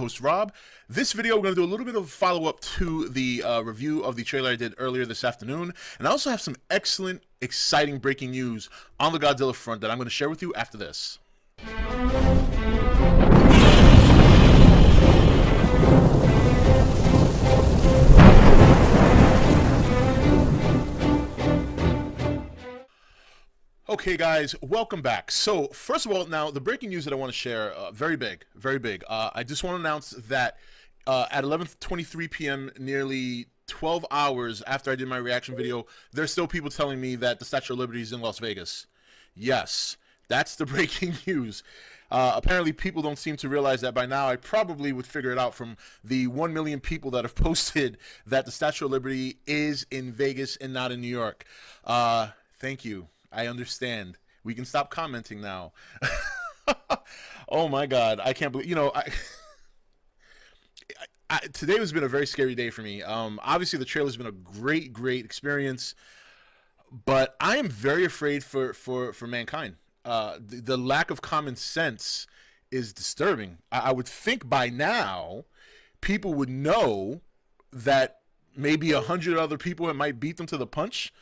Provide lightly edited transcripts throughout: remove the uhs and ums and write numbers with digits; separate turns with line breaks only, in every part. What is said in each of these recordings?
host Rob. This video, we're going to do a little bit of follow-up to the review of the trailer I did earlier this afternoon. And I also have some excellent, exciting breaking news on the Godzilla front that I'm going to share with you after this. Okay guys, welcome back. So first of all, now the breaking news that I want to share, very big, very big. I just want to announce that at 11:23 p.m., nearly 12 hours after I did my reaction video, there's still people telling me that the Statue of Liberty is in Las Vegas. Yes, that's the breaking news. Apparently people don't seem to realize that by now. I probably would figure it out from the 1 million people that have posted that the Statue of Liberty is in Vegas and not in New York. Thank you. I understand. We can stop commenting now. Oh my God. I can't believe, today has been a very scary day for me. Obviously the trailer's been a great experience, but I am very afraid for mankind. The lack of common sense is disturbing. I would think by now people would know that maybe 100 other people might beat them to the punch.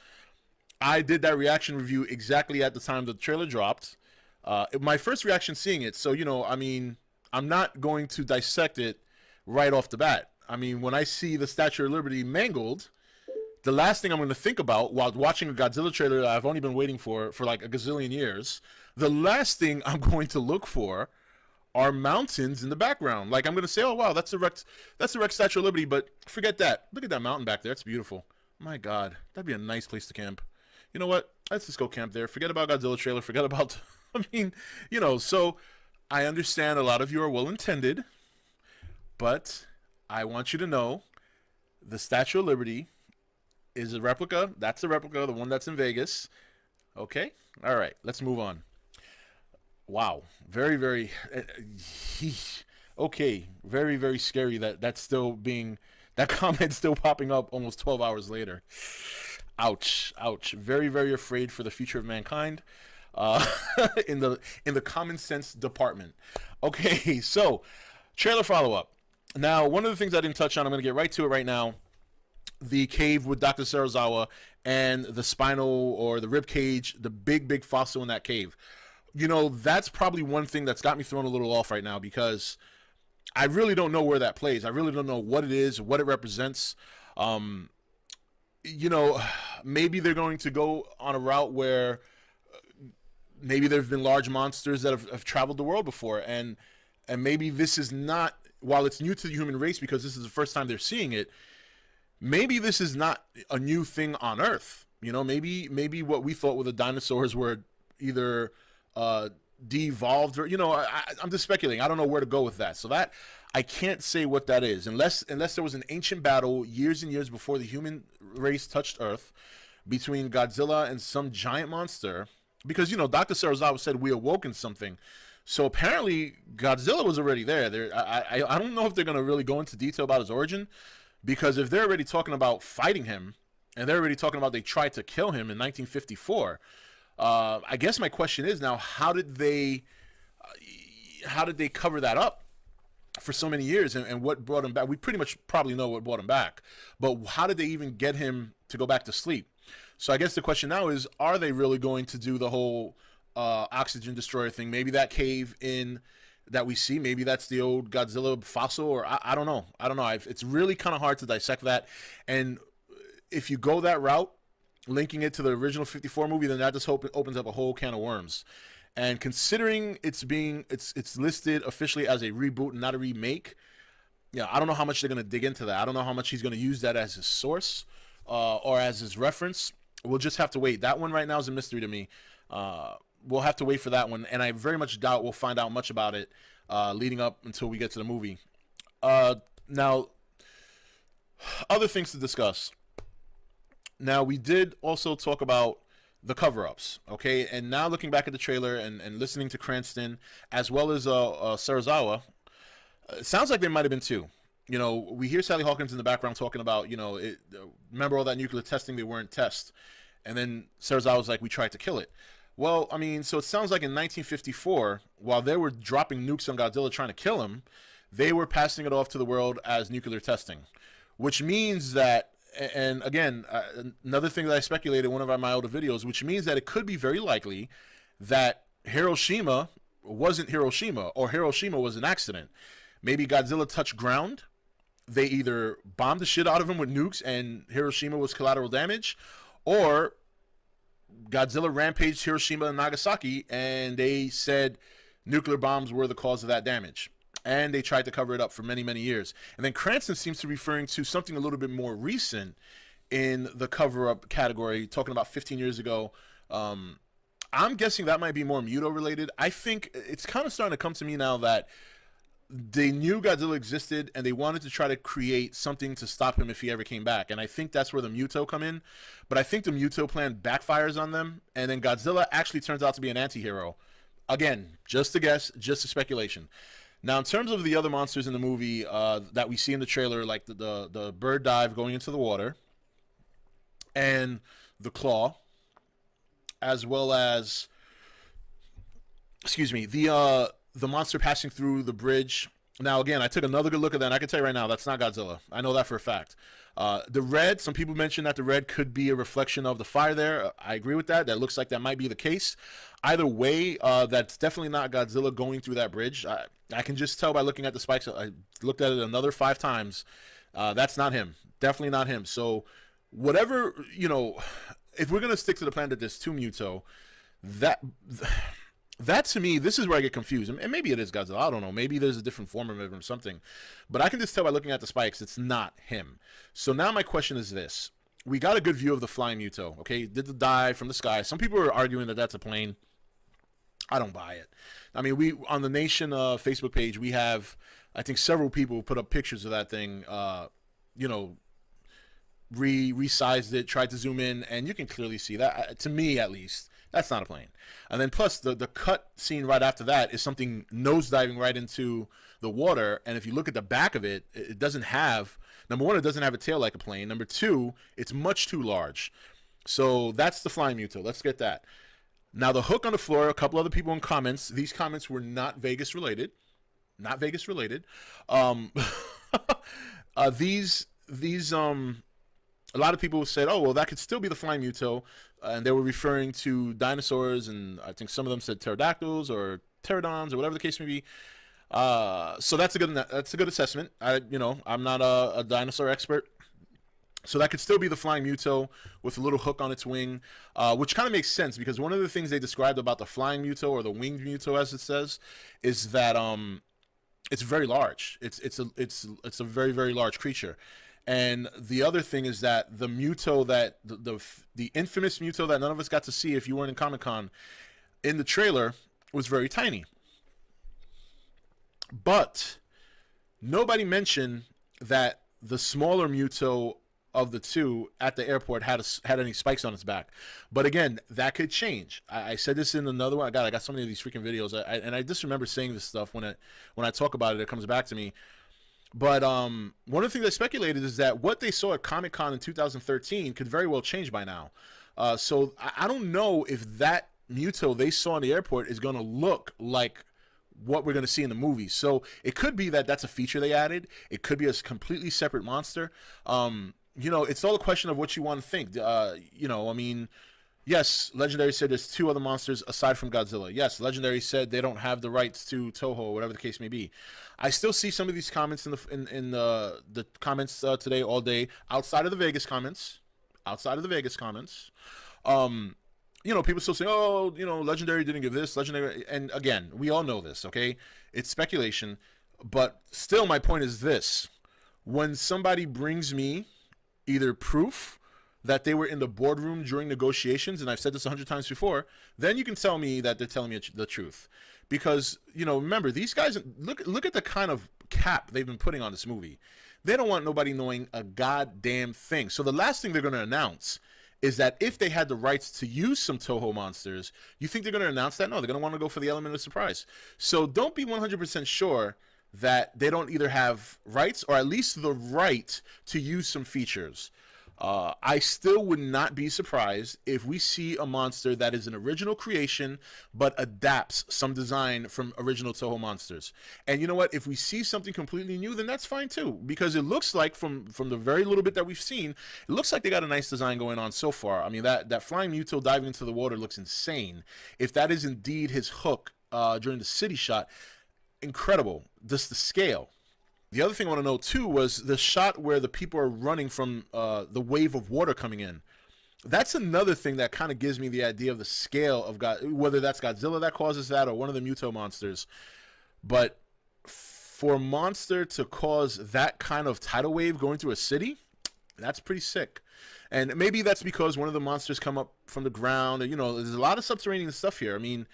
I did that reaction review exactly at the time the trailer dropped. My first reaction seeing it, so, I mean, I'm not going to dissect it right off the bat. I mean, when I see the Statue of Liberty mangled, the last thing I'm going to think about while watching a Godzilla trailer that I've only been waiting for like a gazillion years, the last thing I'm going to look for are mountains in the background. Like, I'm going to say, oh, wow, that's a wrecked Statue of Liberty, but forget that. Look at that mountain back there. It's beautiful. My God, that'd be a nice place to camp. You know what? Let's just go camp there. Forget about Godzilla trailer. Forget about, I mean, so I understand a lot of you are well-intended, but I want you to know the Statue of Liberty is a replica. That's a replica, the one that's in Vegas. Okay? All right. Let's move on. Wow. Very, okay. Very scary that's still being, that comment's still popping up almost 12 hours later. Ouch. Very afraid for the future of mankind in the common sense department. Okay, so trailer follow-up. Now, one of the things I didn't touch on, I'm going to get right to it right now. The cave with Dr. Serizawa and the spinal or the rib cage, the big fossil in that cave. That's probably one thing that's got me thrown a little off right now because I really don't know where that plays. I really don't know what it is, what it represents. Maybe they're going to go on a route where maybe there have been large monsters that have traveled the world before, and maybe this is not, while it's new to the human race because this is the first time they're seeing it, maybe this is not a new thing on Earth. Maybe what we thought were the dinosaurs were either de-evolved or, I'm just speculating. I don't know where to go with that. So that, I can't say what that is unless there was an ancient battle years and years before the human race touched Earth between Godzilla and some giant monster. Because, Dr. Serizawa said we awoken something. So apparently Godzilla was already there. I don't know if they're going to really go into detail about his origin, because if they're already talking about fighting him and they're already talking about they tried to kill him in 1954, I guess my question is now, how did they cover that up for so many years, and what brought him back? We pretty much probably know what brought him back, but how did they even get him to go back to sleep? So I guess the question now is, are they really going to do the whole oxygen destroyer thing? Maybe that cave in that we see, maybe that's the old Godzilla fossil, or I don't know. It's really kind of hard to dissect that. And if you go that route, linking it to the original 54 movie, then that just opens up a whole can of worms. And considering it's listed officially as a reboot and not a remake, I don't know how much they're going to dig into that. I don't know how much he's going to use that as his source or as his reference. We'll just have to wait. That one right now is a mystery to me. We'll have to wait for that one, and I very much doubt we'll find out much about it leading up until we get to the movie. Now, other things to discuss. Now, we did also talk about the cover-ups, okay? And now looking back at the trailer and listening to Cranston, as well as Serizawa, it sounds like there might have been two. We hear Sally Hawkins in the background talking about, remember all that nuclear testing, they weren't tests. And then Serizawa's like, we tried to kill it. Well, I mean, so it sounds like in 1954, while they were dropping nukes on Godzilla trying to kill him, they were passing it off to the world as nuclear testing, which means that, and again, another thing that I speculated in one of my older videos, which means that it could be very likely that Hiroshima wasn't Hiroshima, or Hiroshima was an accident. Maybe Godzilla touched ground. They either bombed the shit out of him with nukes and Hiroshima was collateral damage, or Godzilla rampaged Hiroshima and Nagasaki and they said nuclear bombs were the cause of that damage. And they tried to cover it up for many, many years. And then Cranston seems to be referring to something a little bit more recent in the cover-up category, talking about 15 years ago. I'm guessing that might be more Muto related. I think it's kind of starting to come to me now that they knew Godzilla existed and they wanted to try to create something to stop him if he ever came back. And I think that's where the Muto come in. But I think the Muto plan backfires on them. And then Godzilla actually turns out to be an anti-hero. Again, just a guess, just a speculation. Now, in terms of the other monsters in the movie that we see in the trailer, like the bird dive going into the water and the claw, as well as, excuse me, the monster passing through the bridge. Now, again, I took another good look at that, and I can tell you right now, that's not Godzilla. I know that for a fact. The red, some people mentioned that the red could be a reflection of the fire there. I agree with that. That looks like that might be the case. Either way, that's definitely not Godzilla going through that bridge. I can just tell by looking at the spikes. I looked at it another 5 times. That's not him. Definitely not him. So whatever, if we're going to stick to the plan that there's 2 Muto, that to me, this is where I get confused. And maybe it is Godzilla. I don't know. Maybe there's a different form of it or something. But I can just tell by looking at the spikes, it's not him. So now my question is this. We got a good view of the flying Muto, okay? Did the dive from the sky. Some people are arguing that that's a plane. I don't buy it. I mean, we on the Nation Facebook page, we have, I think, several people put up pictures of that thing, resized it, tried to zoom in, and you can clearly see that, to me at least, that's not a plane. And then plus the cut scene right after that is something nosediving right into the water, and if you look at the back of it, it doesn't have, number one, it doesn't have a tail like a plane. Number two, it's much too large. So that's the flying Muto. Let's get that. Now the hook on the floor, a couple other people in comments, these comments were not Vegas related. Not Vegas related. These a lot of people said, oh, well, that could still be the flying Muto. And they were referring to dinosaurs, and I think some of them said pterodactyls or pterodons or whatever the case may be. So that's a good assessment. I'm not a dinosaur expert. So that could still be the flying Muto with a little hook on its wing, which kind of makes sense because one of the things they described about the flying Muto, or the winged Muto as it says, is that it's very large. It's a very, very large creature. And the other thing is that the Muto that the infamous Muto that none of us got to see if you weren't in Comic-Con in the trailer was very tiny. But nobody mentioned that the smaller Muto of the 2 at the airport had any spikes on its back. But again, that could change. I said this in another one. I got so many of these freaking videos, and I just remember saying this stuff when I talk about it. It comes back to me. But one of the things I speculated is that what they saw at Comic-Con in 2013 could very well change by now. So I don't know if that Muto they saw in the airport is going to look like what we're going to see in the movie. So it could be that that's a feature they added. It could be a completely separate monster. It's all a question of what you want to think. Yes, Legendary said there's 2 other monsters aside from Godzilla. Yes, Legendary said they don't have the rights to Toho, or whatever the case may be. I still see some of these comments in the comments today all day outside of the Vegas comments. People still say, oh, Legendary didn't give this, Legendary, and again, we all know this, okay? It's speculation, but still my point is this. When somebody brings me either proof that they were in the boardroom during negotiations, and I've said this 100 times before, then you can tell me that they're telling me the truth. Because, remember, these guys, look at the kind of cap they've been putting on this movie. They don't want nobody knowing a goddamn thing. So the last thing they're going to announce is that if they had the rights to use some Toho monsters, you think they're going to announce that? No, they're going to want to go for the element of surprise. So don't be 100% sure that they don't either have rights or at least the right to use some features. I still would not be surprised if we see a monster that is an original creation but adapts some design from original Toho monsters. And you know what? If we see something completely new, then that's fine too, because it looks like from the very little bit that we've seen, it looks like they got a nice design going on so far. I mean, that flying Muto diving into the water looks insane. If that is indeed his hook during the city shot, incredible. Just the scale. The other thing I want to know too was the shot where the people are running from the wave of water coming in. That's another thing that kind of gives me the idea of the scale of God, whether that's Godzilla that causes that or one of the Muto monsters. But for a monster to cause that kind of tidal wave going through a city, that's pretty sick. And maybe that's because one of the monsters come up from the ground. You know, there's a lot of subterranean stuff here. I mean,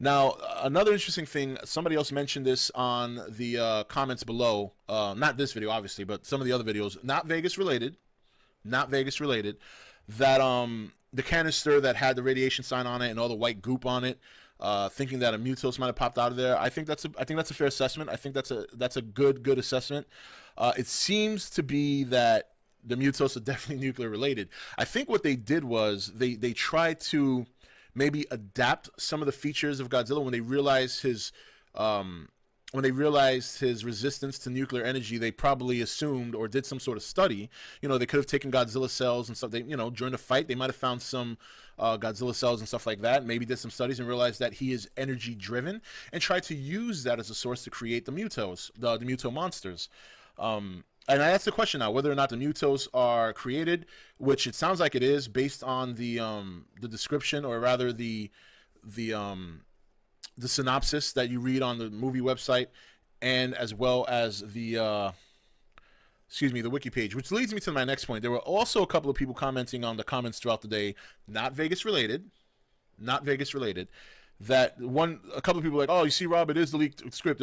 now, another interesting thing, somebody else mentioned this on the comments below, not this video, obviously, but some of the other videos, not Vegas related, that the canister that had the radiation sign on it and all the white goop on it, thinking that a Mutos might have popped out of there. I think that's a fair assessment. I think that's a good assessment. It seems to be that the Mutos are definitely nuclear related. I think what they did was they tried to maybe adapt some of the features of Godzilla when they realized his resistance to nuclear energy. They probably assumed or did some sort of study. You know, they could have taken Godzilla cells and stuff. They, you know, during the fight, they might have found some Godzilla cells and stuff like that. Maybe did some studies and realized that he is energy driven and tried to use that as a source to create the Mutos, the Muto monsters. And I asked the question now whether or not the Mutos are created, which it sounds like it is based on the description, or rather the synopsis that you read on the movie website, and as well as the the wiki page, which leads me to my next point. There were also a couple of people commenting on the comments throughout the day, not Vegas related, that a couple of people were like, oh, you see, Rob, it is the leaked script,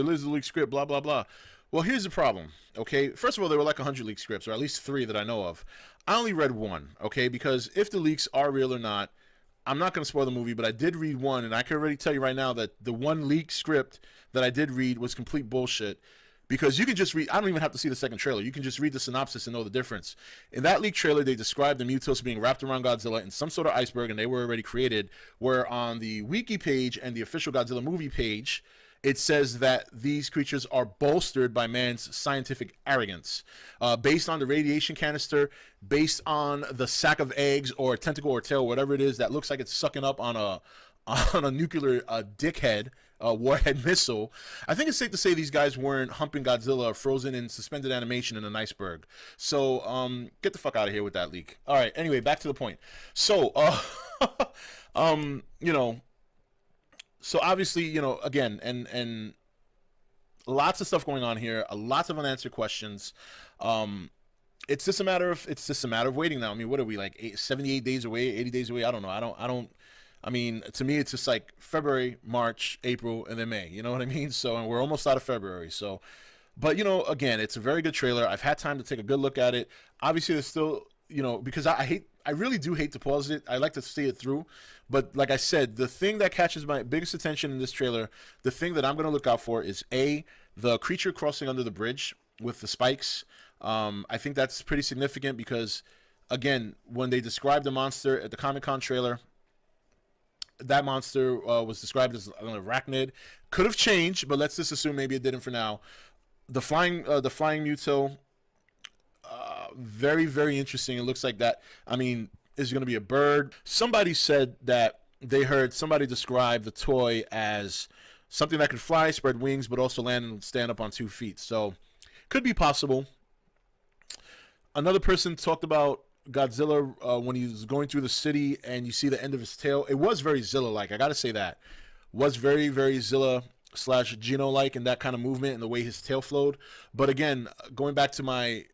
blah blah blah. Well, here's the problem, okay? First of all, there were like 100 leaked scripts, or at least 3 that I know of. I only read 1, okay? Because if the leaks are real or not, I'm not going to spoil the movie, but I did read 1, and I can already tell you right now that the 1 leaked script that I did read was complete bullshit. Because you can just read, I don't even have to see the second trailer. You can just read the synopsis and know the difference. In that leaked trailer, they described the Mutos being wrapped around Godzilla in some sort of iceberg, and they were already created, where on the wiki page and the official Godzilla movie page, it says that these creatures are bolstered by man's scientific arrogance. Based on the radiation canister, based on the sack of eggs or tentacle or tail, whatever it is that looks like it's sucking up on a nuclear dickhead warhead missile, I think it's safe to say these guys weren't humping Godzilla frozen in suspended animation in an iceberg. So get the fuck out of here with that leak. All right, anyway, back to the point. So, you know, so obviously, you know, again, and lots of stuff going on here, lots of unanswered questions. It's just a matter of waiting now. I mean, what are we, like 78 days away, 80 days away? I don't know. I mean, to me, it's just like February, March, April, and then May. You know what I mean? So, and we're almost out of February. So, but you know, again, it's a very good trailer. I've had time to take a good look at it. Obviously, there's still, you know, because I really do hate to pause it. I like to see it through. But like I said, the thing that catches my biggest attention in this trailer, the thing that I'm going to look out for is the creature crossing under the bridge with the spikes. I think that's pretty significant because, again, when they described the monster at the Comic-Con trailer, that monster was described as an arachnid. Could have changed, but let's just assume maybe it didn't for now. The flying Muto, very, very interesting. It looks like that. I mean, is going to be a bird. Somebody said that they heard somebody describe the toy as something that could fly, spread wings, but also land and stand up on 2 feet. So, could be possible. Another person talked about Godzilla when he was going through the city and you see the end of his tail. It was very Zilla-like. I got to say that. Was very, very Zilla / Gino-like in that kind of movement and the way his tail flowed. But again, going back to my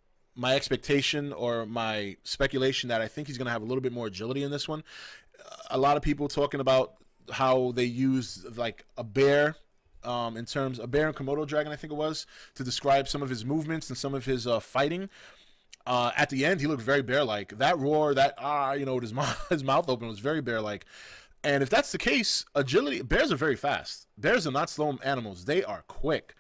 expectation or my speculation that I think he's going to have a little bit more agility in this one. A lot of people talking about how they used like a bear in terms, a bear and Komodo dragon, I think it was, to describe some of his movements and some of his fighting. At the end, he looked very bear-like. That roar, that you know, with his mouth open was very bear-like. And if that's the case, agility, bears are very fast. Bears are not slow animals. They are quick.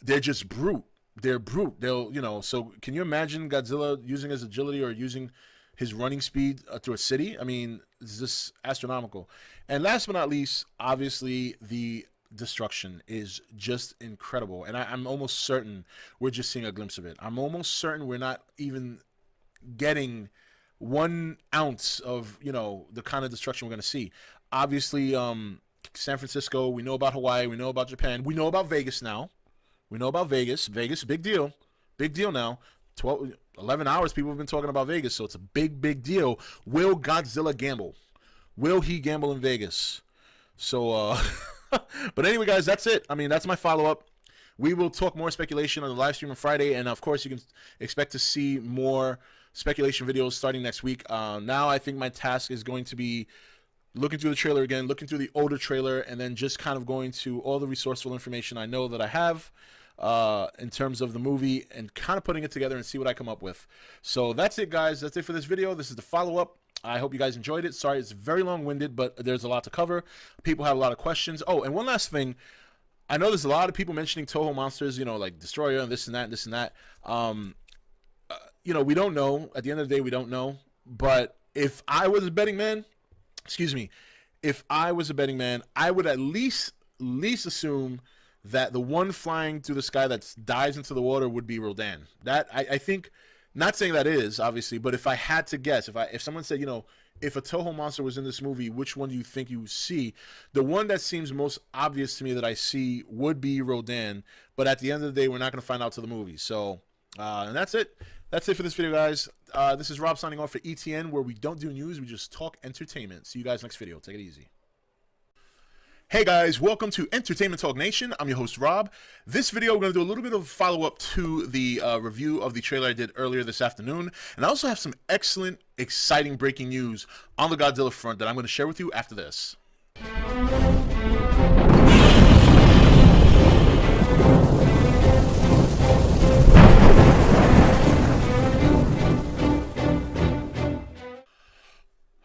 They're just brute. they're brute. They'll, so can you imagine Godzilla using his agility or using his running speed through a city? I mean, it's just astronomical. And last but not least, obviously, the destruction is just incredible. And I'm almost certain we're just seeing a glimpse of it. I'm almost certain we're not even getting 1 ounce of, the kind of destruction we're going to see. Obviously, San Francisco, we know about Hawaii, we know about Japan, we know about Vegas now. We know about Vegas. Vegas, big deal. Big deal now. 11 hours people have been talking about Vegas, so it's a big, big deal. Will Godzilla gamble? Will he gamble in Vegas? So, but anyway, guys, that's it. I mean, that's my follow-up. We will talk more speculation on the live stream on Friday, and of course, you can expect to see more speculation videos starting next week. Now, I think my task is going to be looking through the trailer again, looking through the older trailer, and then just kind of going to all the resourceful information I know that I have in terms of the movie and kind of putting it together and see what I come up with. So that's it, guys. That's it for this video. This is the follow-up. I hope you guys enjoyed it. Sorry, it's very long-winded, but there's a lot to cover. People have a lot of questions. Oh, and one last thing. I know there's a lot of people mentioning Toho Monsters, like Destroyer and this and that and this and that. We don't know. At the end of the day, we don't know. But if I was a betting man, if I was a betting man, I would at least assume that the one flying through the sky that dives into the water would be Rodan. That I think, not saying that is obviously, but if I had to guess, if someone said, if a Toho monster was in this movie, which one do you think you see? The one that seems most obvious to me that I see would be Rodan. But at the end of the day, we're not going to find out till the movie. So, and that's it. That's it for this video, guys. This is Rob signing off for ETN, where we don't do news, we just talk entertainment. See you guys next video. Take it easy. Hey guys, welcome to Entertainment Talk Nation. I'm your host, Rob. This video, we're going to do a little bit of follow-up to the review of the trailer I did earlier this afternoon. And I also have some excellent, exciting breaking news on the Godzilla front that I'm going to share with you after this.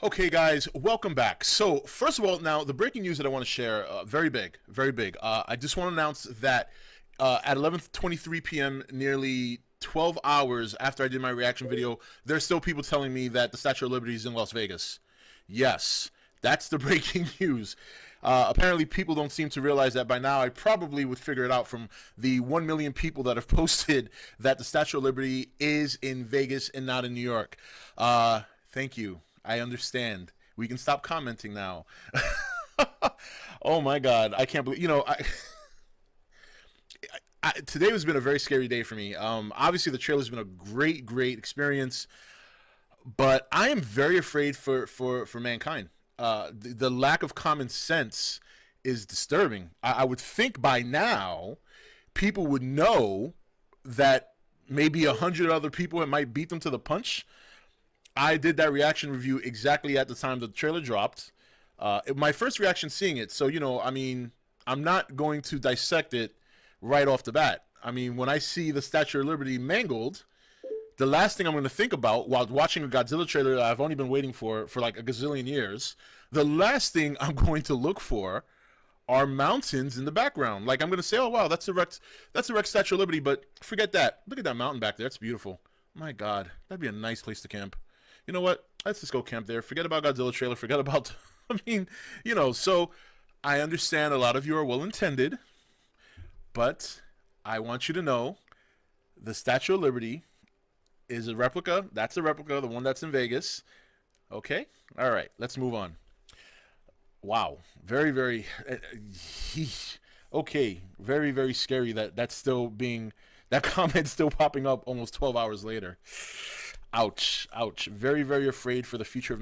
Okay, guys, welcome back. So, first of all, now, the breaking news that I want to share, very big, very big. I just want to announce that at 11:23 p.m., nearly 12 hours after I did my reaction video, there's still people telling me that the Statue of Liberty is in Las Vegas. Yes, that's the breaking news. Apparently, people don't seem to realize that by now. I probably would figure it out from the 1 million people that have posted that the Statue of Liberty is in Vegas and not in New York. Thank you. I understand. We can stop commenting now. Oh my God, I can't believe. Today has been a very scary day for me. Obviously, the trailer's been a great, great experience, but I am very afraid for mankind. The lack of common sense is disturbing. I would think by now people would know that maybe 100 other people might beat them to the punch. I did that reaction review exactly at the time the trailer dropped. My first reaction seeing it, so, I mean, I'm not going to dissect it right off the bat. I mean, when I see the Statue of Liberty mangled, the last thing I'm going to think about while watching a Godzilla trailer that I've only been waiting for like a gazillion years, the last thing I'm going to look for are mountains in the background. Like, I'm going to say, oh, wow, that's a wrecked Statue of Liberty, but forget that. Look at that mountain back there. That's beautiful. My God, that'd be a nice place to camp. You know what? Let's just go camp there. Forget about Godzilla trailer. Forget about, I mean, so I understand a lot of you are well-intended, but I want you to know the Statue of Liberty is a replica. That's a replica, the one that's in Vegas. Okay? All right, let's move on. Wow. Very, very, okay. Very, very scary that comment's still popping up almost 12 hours later. Ouch, ouch. Very, very afraid for the future of man.